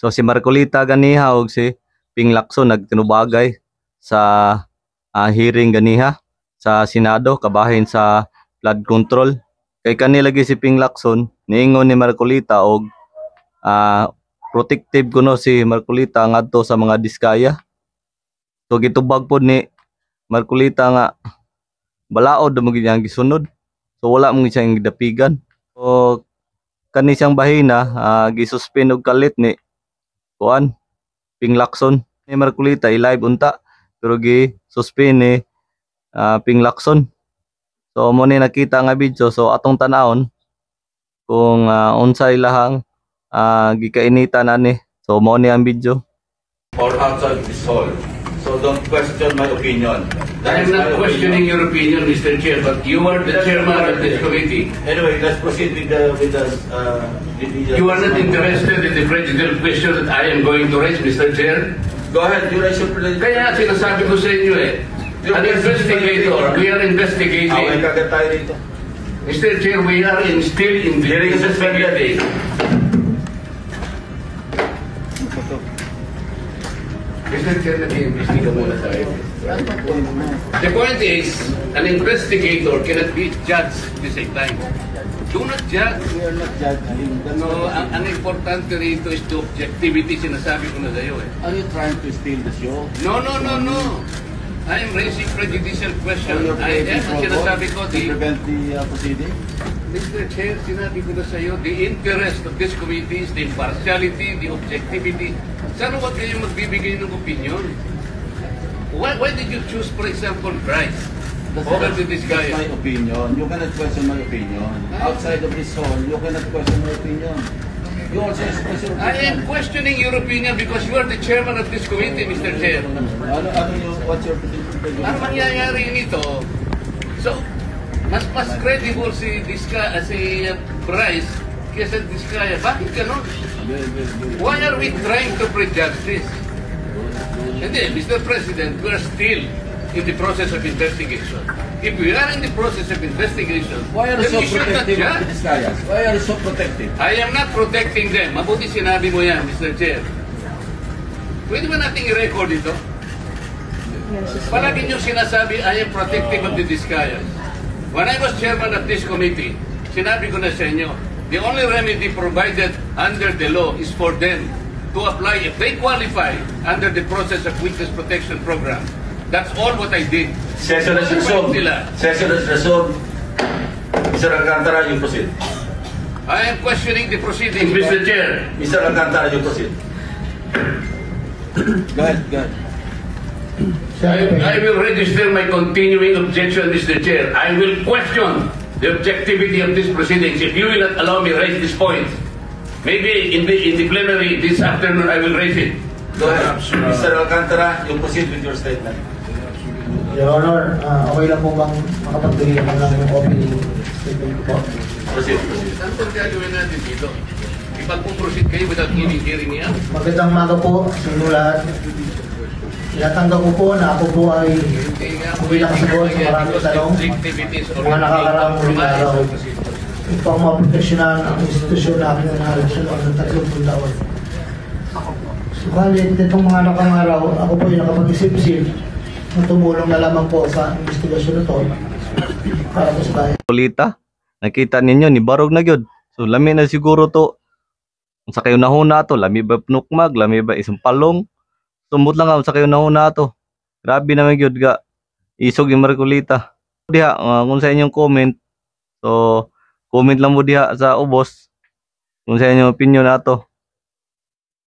So si Marcolita ganiha og si Ping Lacson nagtinubagay sa hearing ganiha sa Senado kabahin sa flood control. Kay kanilagi si Ping Lacson niingon ni Marcolita og protective kuno si Marcolita ngadto sa mga diskaya. So gitubag pod ni Marcolita nga balaod mo gid gisunod. So wala mo siyang gidapigan. So kani siyang bahina gisuspend og kalit ni kuan Ping Lacson. Ni Marcolita i-live unta pero gi-suspend ni Ping Lacson. So mo ni nakita nga video, so atong tanawon kung unsay lahang gikainitan ani. So mo ni ang video. Or outside this hall. So don't question my opinion. I am not questioning your opinion, Mr. Chair, but you are the chairman of this committee. Anyway, let's proceed with the You are not interested in the prejudicial question that I am going to raise, Mr. Chair. Go ahead, you raise your prejudicial. Kaya sinasabi ko sa inyo an investigator, we are investigating. Away kagad tayo dito. Mr. Chair, we are still in the investigating. Mr. Chair, nag-iimbestiga muna tayo. The point is, an investigator cannot be judged at the same time. Do not judge. We are not judging. No, ang importante rito is the objectivity, sinasabi ko na sa'yo Are you trying to steal the show? No. I am raising prejudicial question. I am, sinasabi ko, to prevent the proceeding? Mr. Chair, sinabi ko na sa'yo, the interest of this committee is the impartiality, the objectivity. Sana huwag kayo magbibigay ng opinion. Why did you choose, for example, Bryce over to this guy? That's my opinion. You cannot question my opinion. Outside of this hall, you cannot question my opinion. You also express your opinion. I am questioning your opinion because you are the chairman of this committee, Mr. Chair. What's your opinion? Ano mangyayari nito? So, mas credible si Bryce kaysa Diskaya. Bakit ganon? Why are we trying to prejudge this? Hindi, Mr. President, we are still in the process of investigation. If we are in the process of investigation, why are you then so we should not protective of judge. the Diskayas? Why are you so protective? I am not protecting them. Mabuti sinabi mo yan, Mr. Chair. Pwede ba nating i-record ito? Palagi niyo sinasabi, I am protective of the Diskayas. When I was chairman of this committee, sinabi ko na sa inyo, the only remedy provided under the law is for them to apply if they qualify under the process of witness protection program. That's all what I did. Session is resolved. Session is resolved. Mr. Alcantara, you proceed. I am questioning the proceedings, Mr. Chair. Mr. Alcantara, you proceed. Go ahead. I will register my continuing objection, Mr. Chair. I will question the objectivity of these proceedings. If you will not allow me to raise this point, maybe in the plenary this afternoon I will raise it. Go ahead. Mr. Alcantara, you proceed with your statement. Your Honor, okay lang po bang makapagbigay ko lang yung opening statement ko po? Proceed. Saan po gagawin natin dito? Ipag-proceed kayo without giving hearing niya? Magandang umaga po sa inyo lahat. Tinatanggap ko po na ako po ay bilang sagot sa maraming tanong mga nakakaraang uling araw upang maproteksyonan ang institusyon namin na naresolve ng 30 taon. Subalit, itong mga nakangaraw, ako po ay nakapag-isip-isip na tumulong na lamang po sa investigasyon na ito para po sa bayan. Marcolita, nakita ninyo ni barog na gyud. So lami na siguro to. Sa kayo nahuna to, lami ba pnukmag, lami ba isang palong. Sumot lang ako sa kayo nahuna to. Grabe naman gyud ga. Isog yung Marcolita. Diha, kung sa inyong comment, so comment lang mo diha sa ubos kung sa inyong opinion na to.